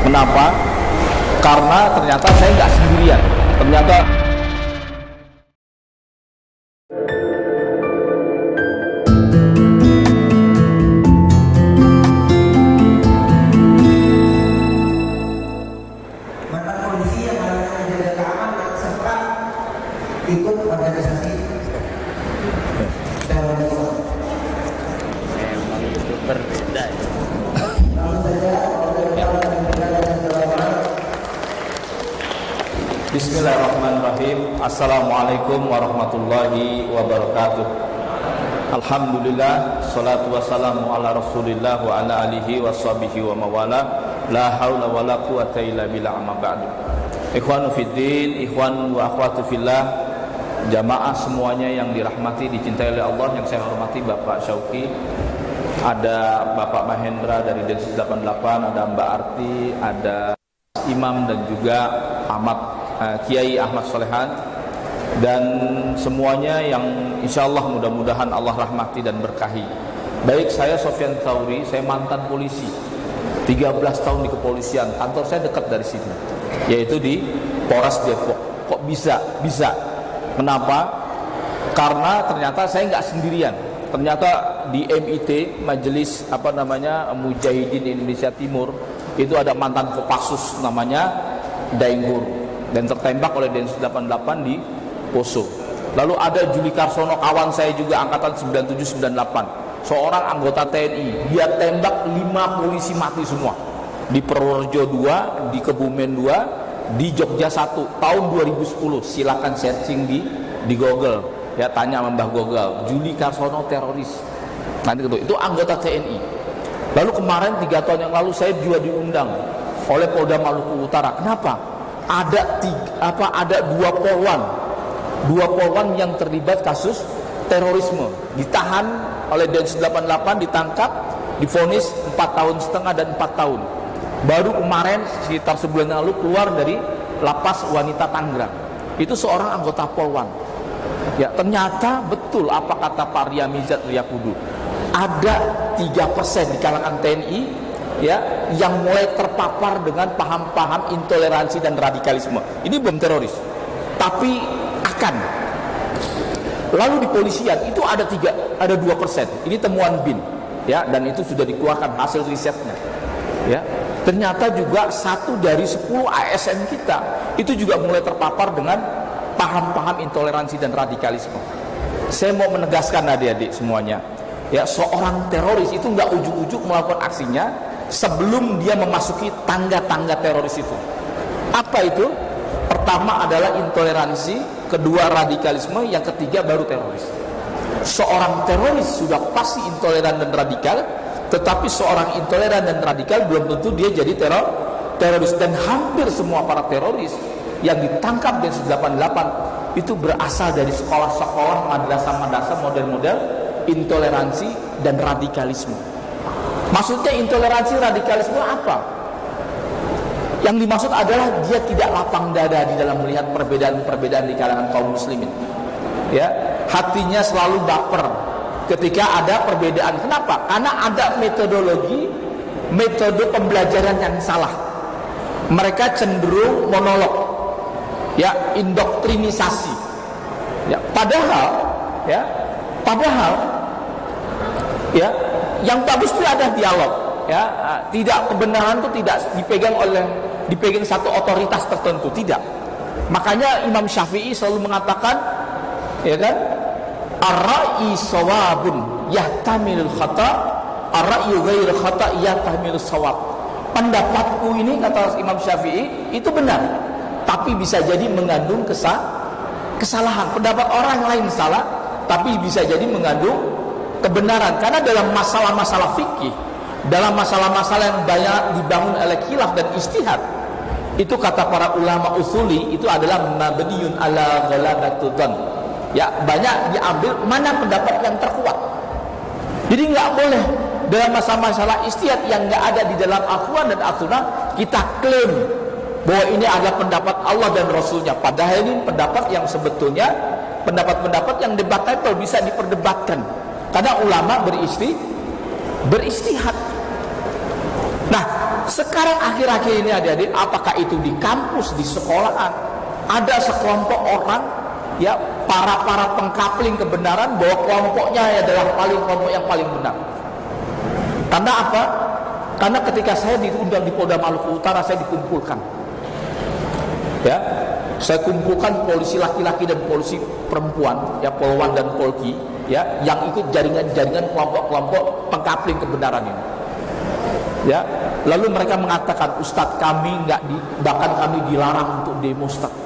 Kenapa? Karena ternyata saya nggak sendirian. Ternyata mantan polisi yang menjaga keamanan serta ikut organisasi terorisme. Memang itu berbeda ya. Lalu saja Bismillahirrahmanirrahim. Assalamualaikum warahmatullahi wabarakatuh. Alhamdulillah, salatu wassalamu ala rasulillah wa ala alihi wa sahbihi wa mawala. La hawla wa la quwata illa billah, amma ba'du. Ikhwanu fiddin, ikhwan wa akhwatu fillah, jamaah semuanya yang dirahmati, dicintai oleh Allah, yang saya hormati Bapak Syauqi, ada Bapak Mahendra dari Densus 88, ada Mbak Arti, ada Imam dan juga Kiai Ahmad Solehan, dan semuanya yang insyaallah mudah-mudahan Allah rahmati dan berkahi. Baik, saya Sofyan Tsauri, saya mantan polisi 13 tahun di kepolisian. Kantor saya dekat dari sini, yaitu di Polres Depok. Kok bisa? Kenapa? Karena ternyata saya nggak sendirian. Ternyata di MIT, Majelis Mujahidin Indonesia Timur, itu ada mantan Kopassus namanya Daenggur, dan tertembak oleh Densus 88 di Poso. Lalu ada Juli Karsono, kawan saya juga angkatan 9798, seorang anggota TNI, dia tembak 5 polisi mati semua di Purworejo 2, di Kebumen 2, di Jogja 1 tahun 2010. Silakan searching di Google ya, tanya sama Mbah Google, Juli Karsono teroris. Nanti itu anggota TNI. Lalu kemarin 3 tahun yang lalu saya juga diundang oleh Polda Maluku Utara. Kenapa? Ada dua polwan yang terlibat kasus terorisme, ditahan oleh Densus 88, ditangkap, divonis 4,5 tahun dan 4 tahun. Baru kemarin sekitar sebulan yang lalu keluar dari lapas wanita Tangerang. Itu seorang anggota polwan. Ya, ternyata betul apa kata Pak Riyamizat Riyakudu. Ada 3% di kalangan TNI ya yang mulai terpapar dengan paham-paham intoleransi dan radikalisme. Ini belum teroris, tapi akan. Lalu di polisian itu ada 2%. Ini temuan BIN ya, dan itu sudah dikeluarkan hasil risetnya. Ya, ternyata juga 1 dari 10 ASN kita itu juga mulai terpapar dengan paham-paham intoleransi dan radikalisme. Saya mau menegaskan adik-adik semuanya, ya, seorang teroris itu nggak ujuk-ujuk melakukan aksinya sebelum dia memasuki tangga-tangga teroris itu. Apa itu? Pertama adalah intoleransi, kedua radikalisme, yang ketiga baru teroris. Seorang teroris sudah pasti intoleran dan radikal, tetapi seorang intoleran dan radikal belum tentu dia jadi teroris. Dan hampir semua para teroris yang ditangkap Densus 88 itu berasal dari sekolah-sekolah, madrasah-madrasah model-model intoleransi dan radikalisme. Maksudnya intoleransi radikalisme apa? Yang dimaksud adalah dia tidak lapang dada di dalam melihat perbedaan-perbedaan di kalangan kaum muslimin. Ya, hatinya selalu baper ketika ada perbedaan. Kenapa? Karena ada metode pembelajaran yang salah. Mereka cenderung monolog, ya, indoktrinisasi. Ya, padahal ya, yang bagus itu ada dialog, ya. Tidak, kebenaran itu tidak dipegang satu otoritas tertentu, tidak. Makanya Imam Syafi'i selalu mengatakan, ya kan, ar-ra'yi shawabun yahtamilul khata', ar-ra'yu ghairu khata' yahtamilus shawab. Pendapatku ini, kata Imam Syafi'i, itu benar, tapi bisa jadi mengandung kesalahan. Pendapat orang lain salah, tapi bisa jadi mengandung kebenaran. Karena dalam masalah-masalah fikih, dalam masalah-masalah yang banyak dibangun oleh khilaf dan ijtihad, itu kata para ulama usuli, itu adalah mabniyun ala ghalabatud dzan. Ya, banyak diambil mana pendapat yang terkuat. Jadi nggak boleh dalam masalah-masalah ijtihad yang nggak ada di dalam Al-Quran dan As-Sunnah kita klaim bahwa ini adalah pendapat Allah dan Rasulnya. Padahal ini pendapat yang sebetulnya pendapat-pendapat yang debatable, bisa diperdebatkan. Karena ulama beristihad. Nah, sekarang akhir-akhir ini adik-adik, apakah itu di kampus, di sekolahan, ada sekelompok orang, ya, para pengkapling kebenaran bahwa kelompoknya adalah kelompok yang paling benar. Karena apa? Karena ketika saya diundang di Polda Maluku Utara, saya dikumpulkan, ya, saya kumpulkan polisi laki-laki dan polisi perempuan, ya, polwan dan polki, ya, yang ikut jaringan kelompok-kelompok pengkapling kebenaran ini. Ya, lalu mereka mengatakan, Ustadz, kami bahkan kami dilarang untuk demo, Ustadz.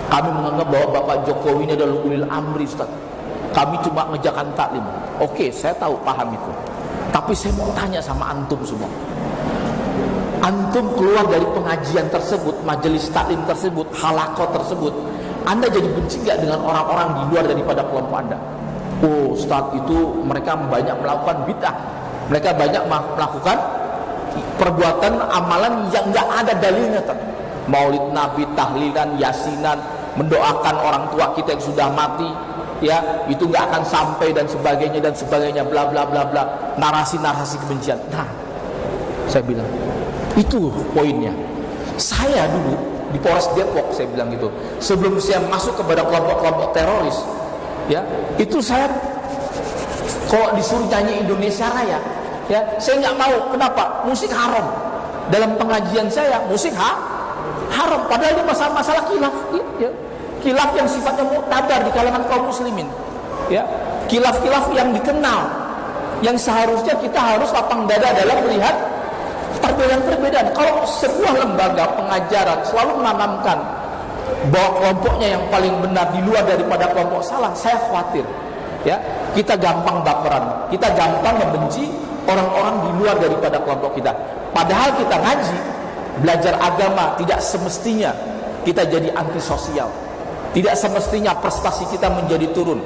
Kami menganggap bahwa Bapak Jokowi ini adalah ulil amri, Ustadz. Kami cuma ngejakan taklim. Oke, saya tahu, paham itu. Tapi saya mau tanya sama antum semua. Antum keluar dari pengajian tersebut, majelis taklim tersebut, halaqah tersebut, Anda jadi benci nggak dengan orang-orang di luar daripada kelompok Anda? Oh, Ustadz, itu mereka banyak melakukan bid'ah. Mereka banyak melakukan perbuatan amalan yang nggak ada dalilnya, maulid Nabi, tahlilan, yasinan, mendoakan orang tua kita yang sudah mati, ya, itu nggak akan sampai dan sebagainya, bla bla bla bla, narasi kebencian. Nah, saya bilang itu poinnya. Saya dulu di Polres Depok, saya bilang gitu, sebelum saya masuk kepada kelompok-kelompok teroris, ya, itu saya kalau disuruh nyanyi Indonesia Raya, ya, saya nggak mau. Kenapa? Musik haram. Dalam pengajian saya, musik haram. Padahal ini masalah khilaf, ya. Khilaf yang sifatnya mu'tabar di kalangan kaum muslimin, ya. Khilaf-khilaf yang dikenal, yang seharusnya kita harus lapang dada dalam melihat perbedaan-perbedaan. Kalau sebuah lembaga pengajaran selalu menanamkan bahwa kelompoknya yang paling benar di luar daripada kelompok salah, saya khawatir, ya, kita gampang baperan, kita gampang membenci orang-orang di luar daripada kelompok kita. Padahal kita ngaji, belajar agama, tidak semestinya kita jadi antisosial. Tidak semestinya prestasi kita menjadi turun.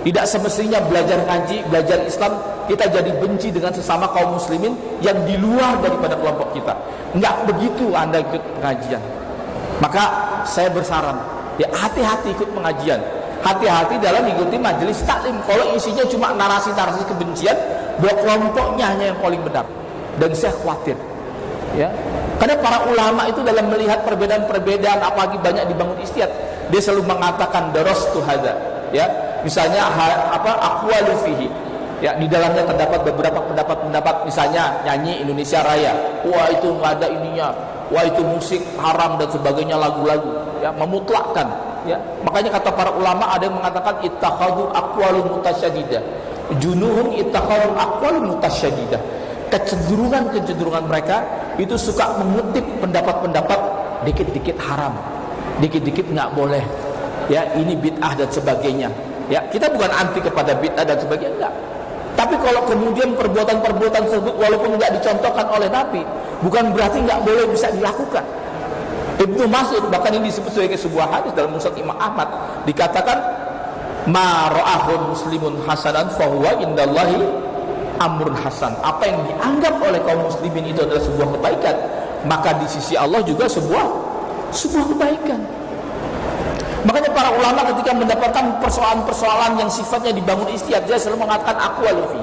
Tidak semestinya belajar ngaji, belajar Islam, kita jadi benci dengan sesama kaum muslimin yang di luar daripada kelompok kita. Enggak begitu Anda ikut pengajian. Maka saya bersaran, ya, hati-hati ikut pengajian. Hati-hati dalam mengikuti majelis taklim. Kalau isinya cuma narasi-narasi kebencian, bahwa kelompoknya hanya yang paling benar. Dan saya khawatir, ya, karena para ulama itu dalam melihat perbedaan-perbedaan, apalagi banyak dibangun istiad, dia selalu mengatakan darastu hadza, ya, misalnya aqwalu fihi, ya, di dalamnya terdapat beberapa pendapat, misalnya nyanyi Indonesia Raya, wah itu nggak ada ininya, wah itu musik haram dan sebagainya, lagu-lagu, ya, memutlakkan, ya. Makanya kata para ulama ada yang mengatakan ittakhadhu aqwalu mutasyaddidah, junuhum ittakhadhu aqwalu mutasyaddidah. Kecenderungan mereka itu suka mengutip pendapat-pendapat dikit-dikit haram, dikit-dikit nggak boleh, ya, ini bid'ah dan sebagainya. Ya, kita bukan anti kepada bid'ah dan sebagainya, enggak. Tapi kalau kemudian perbuatan-perbuatan tersebut walaupun nggak dicontohkan oleh Nabi, bukan berarti nggak boleh bisa dilakukan. Ibnu Mas'ud bahkan ini disebut sebagai sebuah hadis dalam Musnad Imam Ahmad, dikatakan ma ra'ahul muslimun hasanan fahuwa indallahi amrun hasan. Apa yang dianggap oleh kaum muslimin itu adalah sebuah kebaikan, maka di sisi Allah juga sebuah kebaikan. Makanya para ulama ketika mendapatkan persoalan-persoalan yang sifatnya dibangun istiad, dia selalu mengatakan aqwalu fi.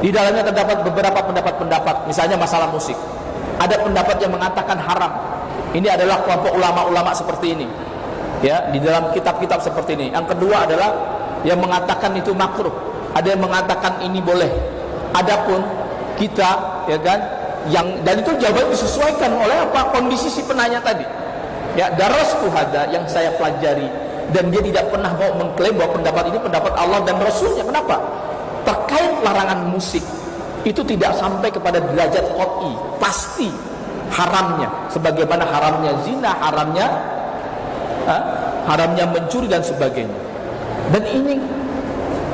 Di dalamnya terdapat beberapa pendapat-pendapat, misalnya masalah musik. Ada pendapat yang mengatakan haram. Ini adalah kelompok ulama-ulama seperti ini, ya, di dalam kitab-kitab seperti ini. Yang kedua adalah yang mengatakan itu makruh. Ada yang mengatakan ini boleh. Adapun kita, ya kan, dan itu jawaban disesuaikan oleh apa, kondisi si penanya tadi. Ya, darastu hadza, yang saya pelajari, dan dia tidak pernah mau mengklaim bahwa pendapat ini pendapat Allah dan Rasulnya. Kenapa? Terkait larangan musik itu tidak sampai kepada derajat qat'i, pasti haramnya, sebagaimana haramnya zina, haramnya mencuri dan sebagainya. Dan ini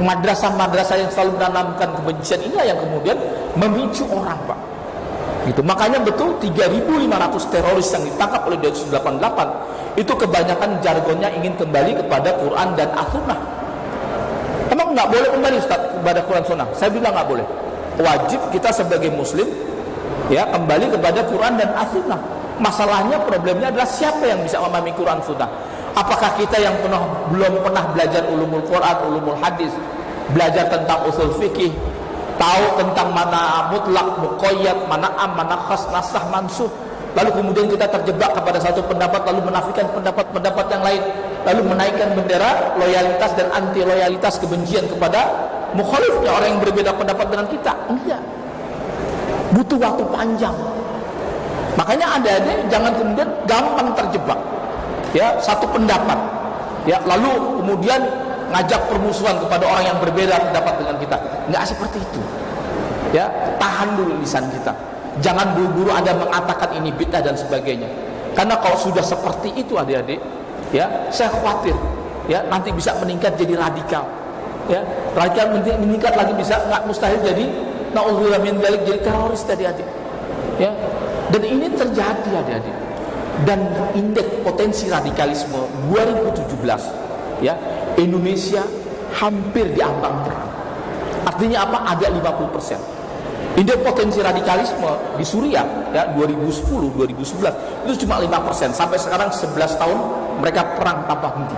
madrasah-madrasah yang selalu menanamkan kebencian inilah yang kemudian memicu orang, Pak. Gitu. Makanya betul 3.500 teroris yang ditangkap oleh Densus 88 itu kebanyakan jargonnya ingin kembali kepada Quran dan As-Sunnah. Emang nggak boleh kembali, Ustaz, kepada Quran Sunnah? Saya bilang nggak boleh. Wajib kita sebagai Muslim, ya, kembali kepada Quran dan As-Sunnah. Masalahnya, problemnya adalah siapa yang bisa memahami Quran Sunnah? Apakah kita yang belum pernah belajar ulumul Quran, ulumul hadis, belajar tentang usul fikih, tahu tentang mana mutlak, muqayyad, mana am, mana khas, nasah, mansuh. Lalu kemudian kita terjebak kepada satu pendapat, lalu menafikan pendapat-pendapat yang lain, lalu menaikkan bendera loyalitas dan anti loyalitas, kebencian kepada mukhalifnya, orang yang berbeda pendapat dengan kita. Enggak, butuh waktu panjang. Makanya adik-adik jangan kemudian gampang terjebak, ya, satu pendapat, ya, lalu kemudian ngajak permusuhan kepada orang yang berbeda pendapat dengan kita. Enggak seperti itu, ya. Tahan dulu lisan kita. Jangan buru-buru Anda mengatakan ini bid'ah dan sebagainya. Karena kalau sudah seperti itu adik-adik, ya, saya khawatir, ya, nanti bisa meningkat jadi radikal, ya, radikal meningkat lagi bisa nggak mustahil jadi naudzubillah min dzalik, jadi teroris adik-adik, ya. Dan ini terjadi adik-adik. Dan indeks potensi radikalisme 2017, ya, Indonesia hampir diambang perang. Artinya apa? Ada 50%. Indeks potensi radikalisme di Suriah, ya, 2010, 2011 itu cuma 5%. Sampai sekarang 11 tahun mereka perang tanpa henti.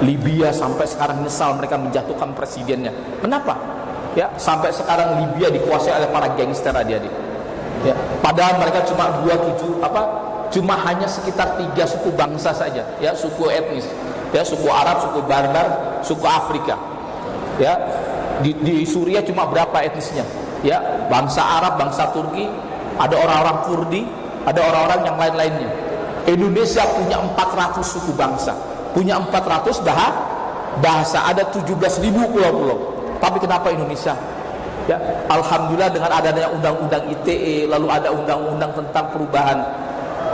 Libya sampai sekarang nyesal mereka menjatuhkan presidennya. Kenapa? Ya, sampai sekarang Libya dikuasai oleh para gangster adik-adik. Ya, padahal mereka cuma hanya sekitar 3 suku bangsa saja, ya, suku etnis, ya, suku Arab, suku Barbar, suku Afrika. Ya, di Suriah cuma berapa etnisnya? Ya, bangsa Arab, bangsa Turki, ada orang-orang Kurdi, ada orang-orang yang lain-lainnya. Indonesia punya 400 suku bangsa, punya 400 bahasa, ada 17.000 pulau-pulau. Tapi kenapa Indonesia? Ya, alhamdulillah dengan adanya undang-undang ITE, lalu ada undang-undang tentang perubahan,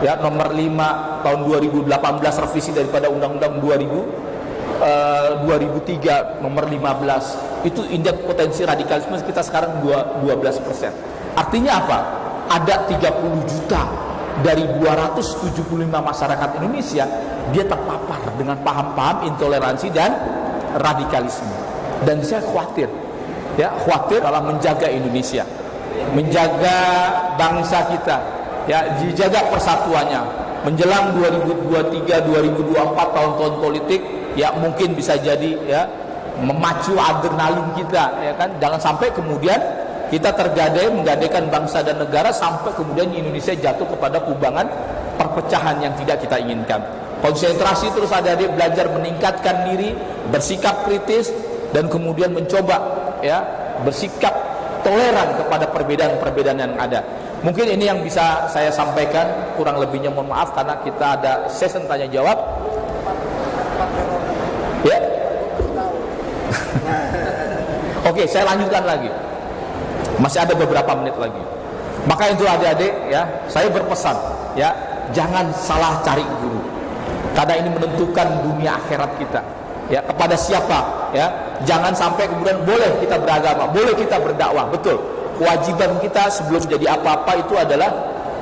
ya, nomor 5 tahun 2018, revisi daripada undang-undang 2003 nomor 15, itu indeks potensi radikalisme kita sekarang 12%. Artinya apa? Ada 30 juta dari 275 masyarakat Indonesia dia terpapar dengan paham-paham intoleransi dan radikalisme. Dan saya khawatir, ya, khawatir dalam menjaga Indonesia, menjaga bangsa kita, ya, dijaga persatuannya menjelang 2023, 2024 tahun-tahun politik, ya, mungkin bisa jadi, ya, memacu adrenalin kita, ya kan. Jangan sampai kemudian kita menggadaikan bangsa dan negara sampai kemudian Indonesia jatuh kepada kubangan perpecahan yang tidak kita inginkan. Konsentrasi terus adik-adik, belajar meningkatkan diri, bersikap kritis, dan kemudian mencoba, ya, bersikap toleran kepada perbedaan-perbedaan yang ada. Mungkin ini yang bisa saya sampaikan, kurang lebihnya mohon maaf karena kita ada session tanya jawab. Ya. Oke, saya lanjutkan lagi. Masih ada beberapa menit lagi. Maka itu adik-adik, ya, saya berpesan, ya, jangan salah cari guru. Karena ini menentukan dunia akhirat kita. Ya, kepada siapa, ya? Jangan sampai kemudian boleh kita beragama, boleh kita berdakwah, betul. Kewajiban kita sebelum jadi apa-apa itu adalah,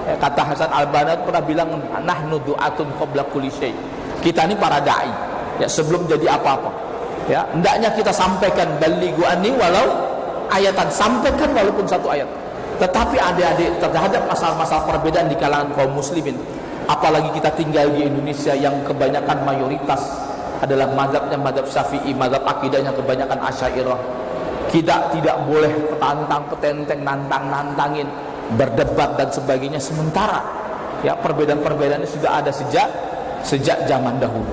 ya, kata Hasan Al-Banna pernah bilang, nahnu du'atun qabla kulli syai. Kita ini para dai, ya, sebelum jadi apa-apa, ya, hendaknya kita sampaikan balighu anni walau ayatan, sampaikan walaupun satu ayat. Tetapi adik-adik, terhadap masalah-masalah perbedaan di kalangan kaum muslimin, apalagi kita tinggal di Indonesia yang kebanyakan mayoritas adalah mazhabnya mazhab Syafi'i, mazhab akidahnya kebanyakan Asy'ariyah. Kita tidak boleh petenteng, nantangin, berdebat dan sebagainya. Sementara, ya, perbedaan-perbedaan ini sudah ada sejak zaman dahulu.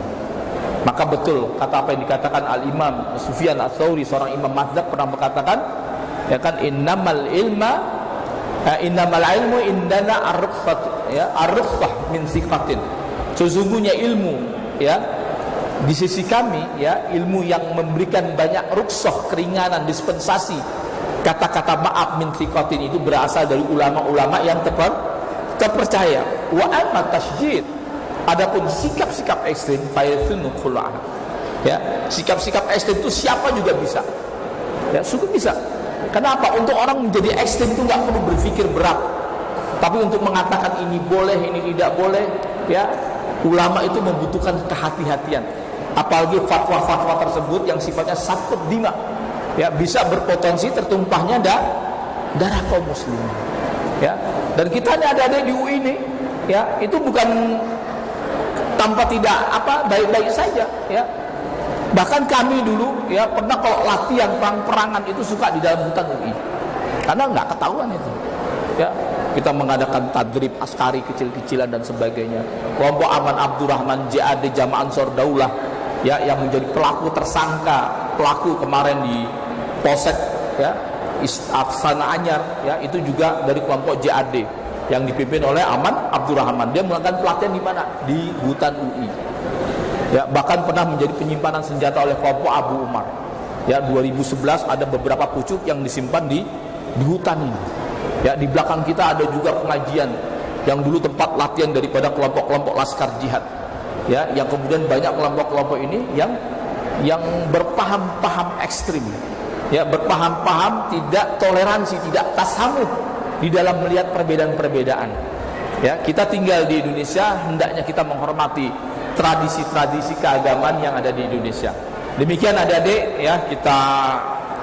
Maka betul kata apa yang dikatakan Al-Imam Sufyan Ats-Tsauri, seorang imam mazhab, pernah berkatakan, ya kan, innamal ilmu indana ar-rukhsah, ya, ar-rukhsah min siqatin. Sesungguhnya ilmu, ya, di sisi kami, ya, ilmu yang memberikan banyak rukhsah, keringanan, dispensasi, kata-kata maaf min siqatin itu berasal dari ulama-ulama yang terpercaya. Wa amma tasydid, adapun sikap-sikap ekstrim, fayasunu khul'ah, ya, sikap-sikap ekstrim itu siapa juga bisa, ya, sungguh bisa. Kenapa? Untuk orang menjadi ekstrim itu nggak perlu berpikir berat, tapi untuk mengatakan ini boleh, ini tidak boleh, ya, ulama itu membutuhkan kehati-hatian. Apalagi fatwa-fatwa tersebut yang sifatnya safkud dima, ya, bisa berpotensi tertumpahnya darah kaum muslimin, ya. Dan kita ini ada di UI ini, ya, itu bukan tanpa tidak baik-baik saja, ya. Bahkan kami dulu, ya, pernah kalau latihan perang-perangan itu suka di dalam hutan UI. karena nggak ketahuan itu. Ya, kita mengadakan tadrib askari kecil-kecilan dan sebagainya. Kelompok Aman Abdurrahman JAD Jamaah Ansor Daulah, ya, yang menjadi pelaku tersangka, pelaku kemarin di Polsek, ya, Astana Anyar, ya, itu juga dari kelompok JAD yang dipimpin oleh Aman Abdurrahman. Dia melakukan pelatihan di mana? Di hutan UI. Ya, bahkan pernah menjadi penyimpanan senjata oleh kelompok Abu Umar. Ya, 2011 ada beberapa pucuk yang disimpan di hutan ini. Ya, di belakang kita ada juga pengajian yang dulu tempat latihan daripada kelompok-kelompok laskar jihad. Ya, yang kemudian banyak kelompok-kelompok ini yang berpaham-paham ekstrim. Ya, berpaham-paham tidak toleransi, tidak tasamuh di dalam melihat perbedaan-perbedaan. Ya, kita tinggal di Indonesia, hendaknya kita menghormati tradisi-tradisi keagamaan yang ada di Indonesia. Demikian adik-adik, ya, kita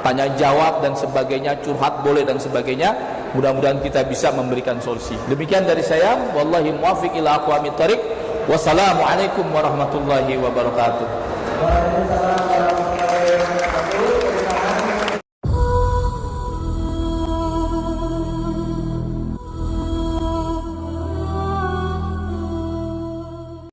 tanya jawab dan sebagainya, curhat boleh dan sebagainya. Mudah-mudahan kita bisa memberikan solusi. Demikian dari saya, wallahi muwaffiq ila aqwamit thariq. Wassalamualaikum warahmatullahi wabarakatuh. Waalaikumsalam.